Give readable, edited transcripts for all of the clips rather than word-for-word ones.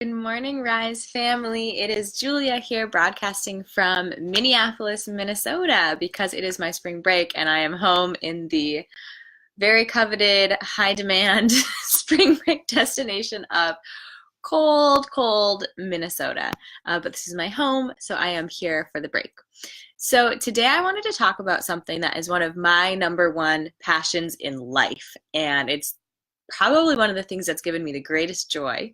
Good morning, Rise family. It is Julia here broadcasting from Minneapolis, Minnesota, because it is my spring break and I am home in the very coveted, high demand spring break destination of cold Minnesota. But this is my home, so I am here for the break. So today I wanted to talk about something that is one of my number one passions in life, and it's probably one of the things that's given me the greatest joy.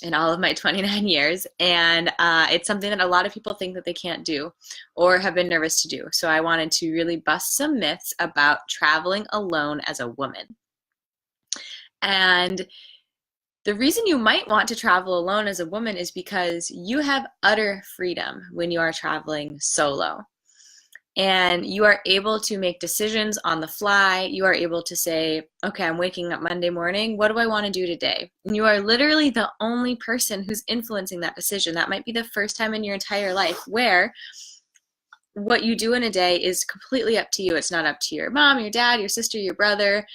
In all of my 29 years, and it's something that a lot of people think that they can't do or have been nervous to do. So I wanted to really bust some myths about traveling alone as a woman. And the reason you might want to travel alone as a woman is because you have utter freedom when you are traveling solo. And you are able to make decisions on the fly. You are able to say, okay, I'm waking up Monday morning. What do I want to do today? And you are literally the only person who's influencing that decision. That might be the first time in your entire life where what you do in a day is completely up to you. It's not up to your mom, your dad, your sister, your brother,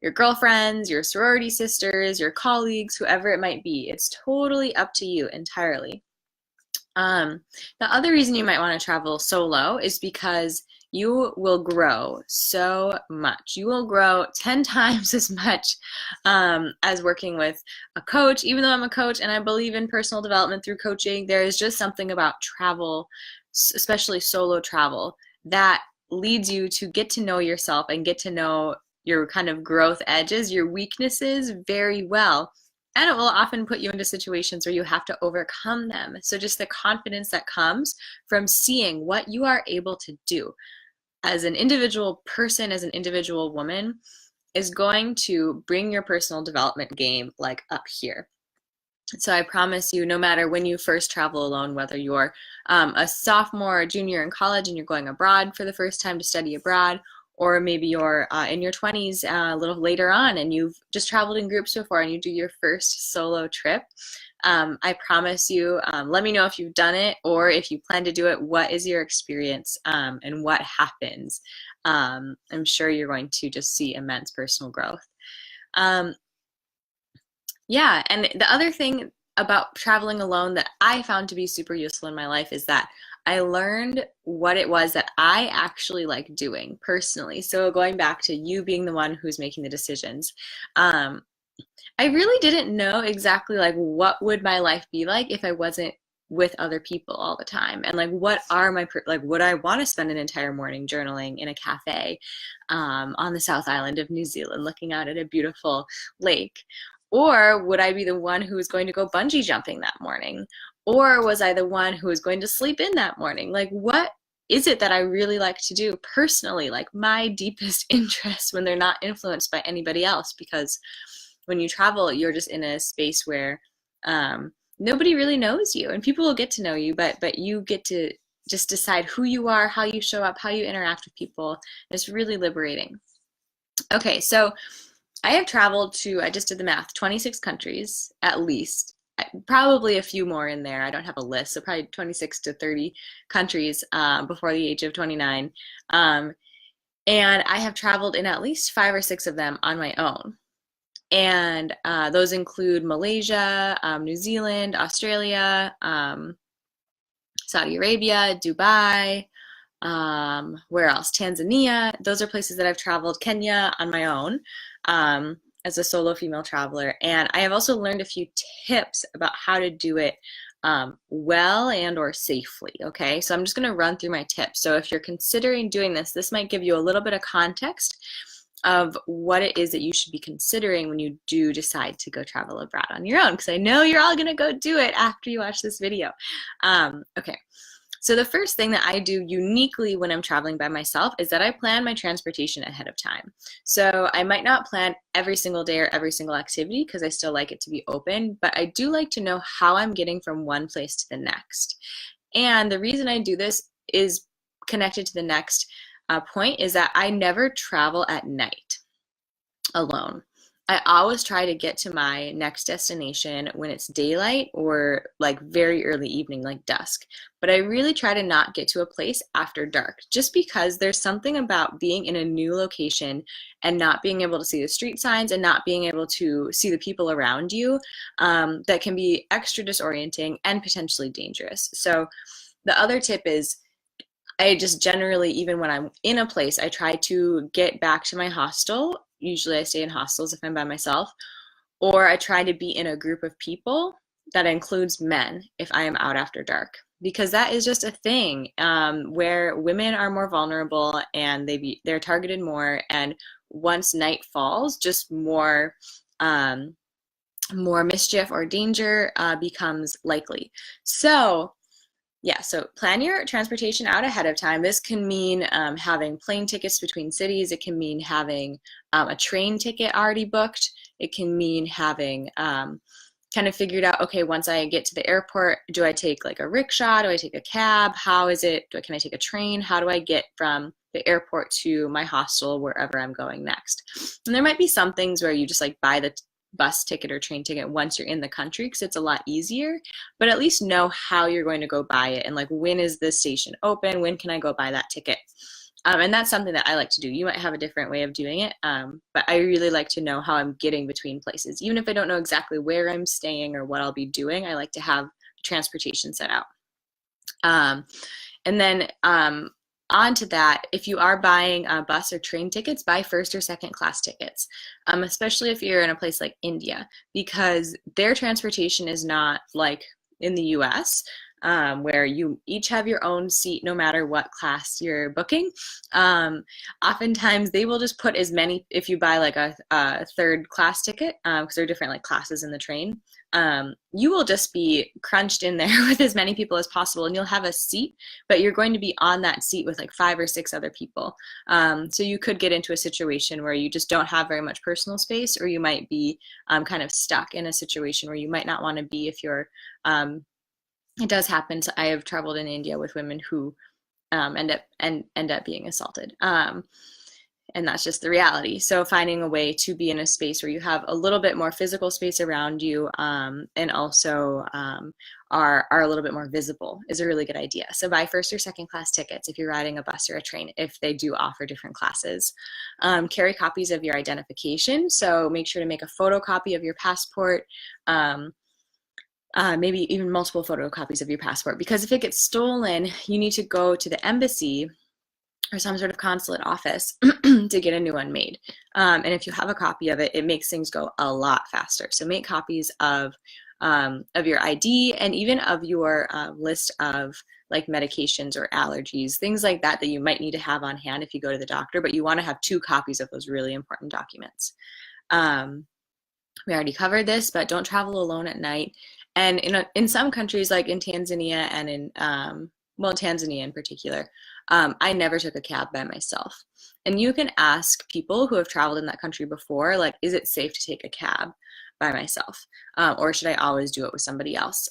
your girlfriends, your sorority sisters, your colleagues, whoever it might be. It's totally up to you entirely. The other reason you might want to travel solo is because you will grow so much. You will grow 10 times as much as working with a coach. Even though I'm a coach and I believe in personal development through coaching, there is just something about travel, especially solo travel, that leads you to get to know yourself and get to know your kind of growth edges, your weaknesses very well. And it will often put you into situations where you have to overcome them. So just the confidence that comes from seeing what you are able to do as an individual person, as an individual woman, is going to bring your personal development game like up here. So I promise you, no matter when you first travel alone, whether you're a sophomore or junior in college and you're going abroad for the first time to study abroad, or maybe you're in your 20s a little later on and you've just traveled in groups before and you do your first solo trip, I promise you, let me know if you've done it or if you plan to do it, what is your experience and what happens. I'm sure you're going to just see immense personal growth. Yeah, and the other thing about traveling alone that I found to be super useful in my life is that I learned what it was that I actually like doing personally. So going back to you being the one who's making the decisions, um, I really didn't know exactly like what would my life be like if I wasn't with other people all the time, and like what are my like would I want to spend an entire morning journaling in a cafe on the South Island of New Zealand, looking out at a beautiful lake? Or would I be the one who was going to go bungee jumping that morning? Or was I the one who was going to sleep in that morning? Like, what is it that I really like to do personally? Like, my deepest interests when they're not influenced by anybody else. Because when you travel, you're just in a space where nobody really knows you, and people will get to know you, but you get to just decide who you are, how you show up, how you interact with people. It's really liberating. Okay, so I have traveled to, I just did the math, 26 countries at least. Probably a few more in there. I don't have a list, so probably 26 to 30 countries before the age of 29. And I have traveled in at least 5 or 6 of them on my own. And those include Malaysia, New Zealand, Australia, Saudi Arabia, Dubai, where else? Tanzania. Those are places that I've traveled. Kenya on my own as a solo female traveler. And I have also learned a few tips about how to do it well and or safely. Okay, so I'm just going to run through my tips. So if you're considering doing this, this might give you a little bit of context of what it is that you should be considering when you do decide to go travel abroad on your own, because I know you're all going to go do it after you watch this video. Okay. So the first thing that I do uniquely when I'm traveling by myself is that I plan my transportation ahead of time. So I might not plan every single day or every single activity because I still like it to be open, but I do like to know how I'm getting from one place to the next. And the reason I do this is connected to the next point is that I never travel at night alone. I always try to get to my next destination when it's daylight or like very early evening, like dusk. But I really try to not get to a place after dark, just because there's something about being in a new location and not being able to see the street signs and not being able to see the people around you, that can be extra disorienting and potentially dangerous. So the other tip is, I just generally, even when I'm in a place, I try to get back to my hostel. Usually I stay in hostels if I'm by myself, or I try to be in a group of people that includes men if I am out after dark. Because that is just a thing, where women are more vulnerable and they're targeted more, and once night falls, just more mischief or danger becomes likely. So yeah, so plan your transportation out ahead of time. This can mean having plane tickets between cities. It can mean having a train ticket already booked. It can mean having kind of figured out, okay, once I get to the airport, do I take like a rickshaw? Do I take a cab? How is it? Can I take a train? How do I get from the airport to my hostel, wherever I'm going next? And there might be some things where you just like buy the bus ticket or train ticket once you're in the country because it's a lot easier, but at least know how you're going to go buy it and like when is the station open, when can I go buy that ticket. And that's something that I like to do. You might have a different way of doing it, but I really like to know how I'm getting between places. Even if I don't know exactly where I'm staying or what I'll be doing, I like to have transportation set out. And then on to that, if you are buying bus or train tickets, buy first or second class tickets, especially if you're in a place like India, because their transportation is not like in the US, where you each have your own seat no matter what class you're booking. Oftentimes they will just put as many, if you buy like a third class ticket, because there are different like classes in the train, you will just be crunched in there with as many people as possible, and you'll have a seat, but you're going to be on that seat with like 5 or 6 other people. So you could get into a situation where you just don't have very much personal space, or you might be kind of stuck in a situation where you might not want to be if you're it does happen. So I have traveled in India with women who end up being assaulted. And that's just the reality. So finding a way to be in a space where you have a little bit more physical space around you, and also are a little bit more visible is a really good idea. So buy first or second class tickets if you're riding a bus or a train, if they do offer different classes. Carry copies of your identification. So make sure to make a photocopy of your passport. Maybe even multiple photocopies of your passport, because if it gets stolen, you need to go to the embassy or some sort of consulate office to get a new one made. And if you have a copy of it, it makes things go a lot faster. So make copies of your ID and even of your list of like medications or allergies, things like that that you might need to have on hand if you go to the doctor, but you want to have 2 copies of those really important documents. We already covered this, but don't travel alone at night. And in some countries, like in Tanzania and in, Tanzania in particular, I never took a cab by myself. And you can ask people who have traveled in that country before, like, is it safe to take a cab by myself? Or should I always do it with somebody else?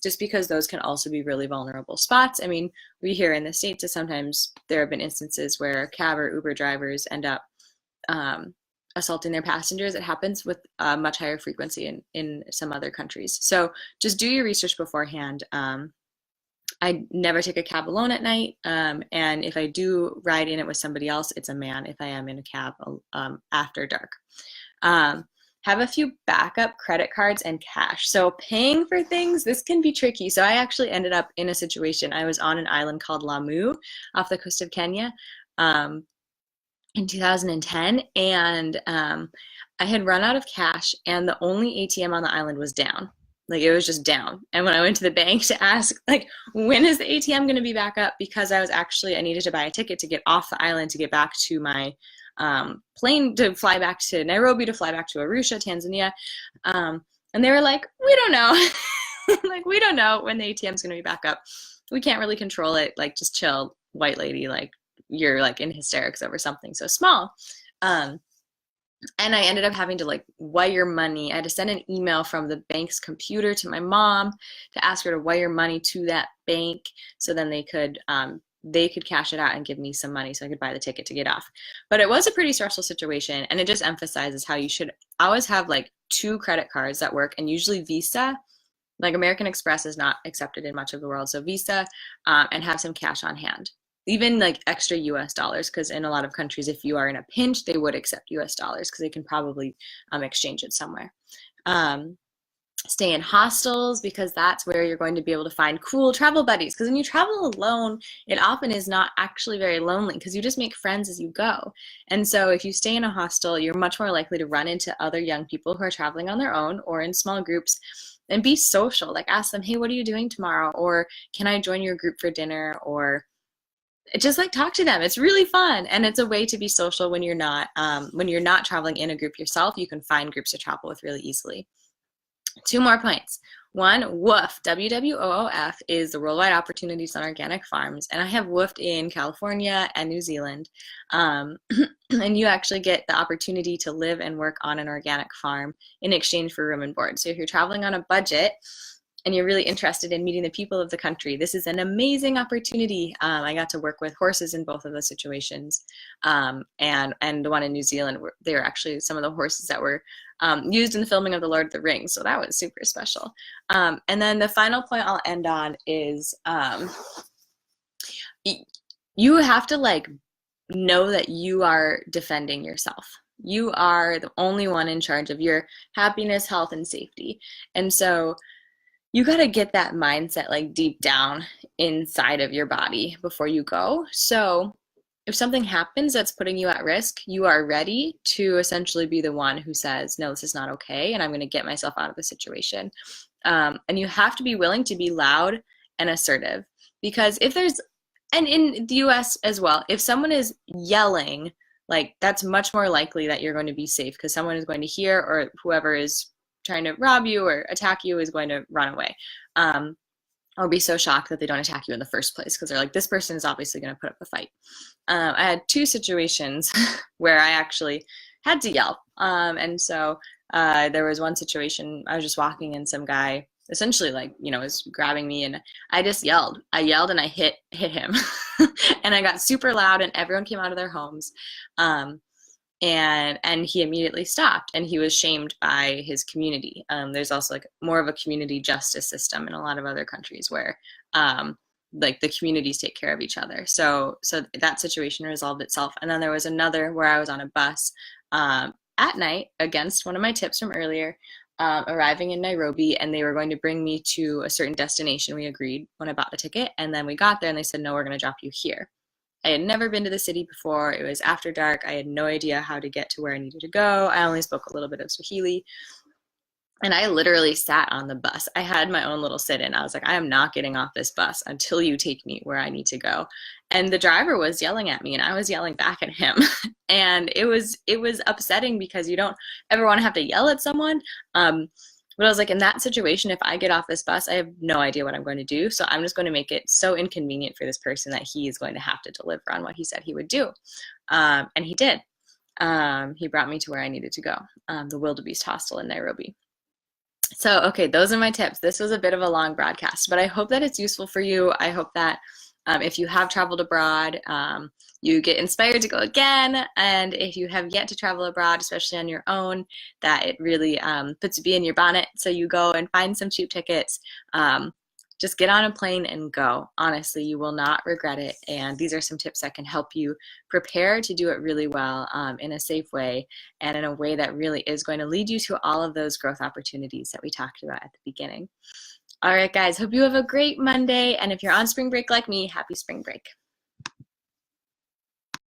Just because those can also be really vulnerable spots. I mean, we here in the States, sometimes there have been instances where cab or Uber drivers end up assaulting their passengers. It happens with much higher frequency in some other countries. So just do your research beforehand. I never take a cab alone at night, and if I do ride in it with somebody else, it's a man if I am in a cab after dark. Have a few backup credit cards and cash. So paying for things, this can be tricky. So I actually ended up in a situation. I was on an island called Lamu off the coast of Kenya, in 2010, and I had run out of cash, and the only ATM on the island was down. Like, it was just down. And when I went to the bank to ask, like, when is the ATM going to be back up? Because I needed to buy a ticket to get off the island to get back to my plane to fly back to Nairobi, to fly back to Arusha, Tanzania. And they were like, we don't know. Like, we don't know when the ATM is going to be back up. We can't really control it. Like, just chill, white lady. Like, you're like in hysterics over something so small. And I ended up having to like wire money. I had to send an email from the bank's computer to my mom to ask her to wire money to that bank, so then they could they could cash it out and give me some money so I could buy the ticket to get off. But it was a pretty stressful situation, and it just emphasizes how you should always have like 2 credit cards that work, and usually Visa. Like American Express is not accepted in much of the world, so Visa, and have some cash on hand. Even like extra US dollars, because in a lot of countries, if you are in a pinch, they would accept US dollars because they can probably exchange it somewhere. Um, Stay in hostels, because that's where you're going to be able to find cool travel buddies. Because when you travel alone, it often is not actually very lonely because you just make friends as you go. And so if you stay in a hostel, you're much more likely to run into other young people who are traveling on their own or in small groups, and be social. Like ask them, hey, what are you doing tomorrow? Or can I join your group for dinner? Or just like talk to them. It's really fun, and it's a way to be social when you're not traveling in a group yourself. You can find groups to travel with really easily. 2 more points. One, WWOOF, WWOOF, is the Worldwide Opportunities on Organic Farms, and I have woofed in California and New Zealand. And you actually get the opportunity to live and work on an organic farm in exchange for room and board. So if you're traveling on a budget and you're really interested in meeting the people of the country, this is an amazing opportunity. I got to work with horses in both of those situations, and the one in New Zealand, they were actually some of the horses that were used in the filming of The Lord of the Rings, so that was super special. And then the final point I'll end on is you have to like know that you are defending yourself. You are the only one in charge of your happiness, health, and safety. And so you got to get that mindset like deep down inside of your body before you go. So if something happens that's putting you at risk, you are ready to essentially be the one who says, no, this is not okay, and I'm going to get myself out of the situation. And you have to be willing to be loud and assertive, because if there's, and in the US as well, if someone is yelling, like that's much more likely that you're going to be safe, because someone is going to hear, or whoever is trying to rob you or attack you is going to run away. Or be so shocked that they don't attack you in the first place, because they're like, this person is obviously going to put up a fight. I had 2 situations where I actually had to yell. And so there was one situation, I was just walking and some guy essentially like, was grabbing me, and I just yelled. I yelled and I hit him. And I got super loud and everyone came out of their homes. And he immediately stopped, and he was shamed by his community. There's also like more of a community justice system in a lot of other countries where like the communities take care of each other. So that situation resolved itself. And then there was another where I was on a bus at night, against one of my tips from earlier, arriving in Nairobi, and they were going to bring me to a certain destination. We agreed when I bought the ticket, and then we got there and they said, no, we're going to drop you here. I had never been to the city before. It was after dark. I had no idea how to get to where I needed to go. I only spoke a little bit of Swahili. And I literally sat on the bus. I had my own little sit-in. I was like, I am not getting off this bus until you take me where I need to go. And the driver was yelling at me, and I was yelling back at him. And it was upsetting, because you don't ever want to have to yell at someone. But I was like, in that situation, if I get off this bus, I have no idea what I'm going to do. So I'm just going to make it so inconvenient for this person that he is going to have to deliver on what he said he would do. And he did. He brought me to where I needed to go, the Wildebeest Hostel in Nairobi. So, okay, those are my tips. This was a bit of a long broadcast, but I hope that it's useful for you. I hope that if you have traveled abroad, you get inspired to go again. And if you have yet to travel abroad, especially on your own, that it really puts a bee in your bonnet. So you go and find some cheap tickets. Just get on a plane and go. Honestly, you will not regret it. And these are some tips that can help you prepare to do it really well, in a safe way, and in a way that really is going to lead you to all of those growth opportunities that we talked about at the beginning. All right, guys, hope you have a great Monday. And if you're on spring break like me, happy spring break.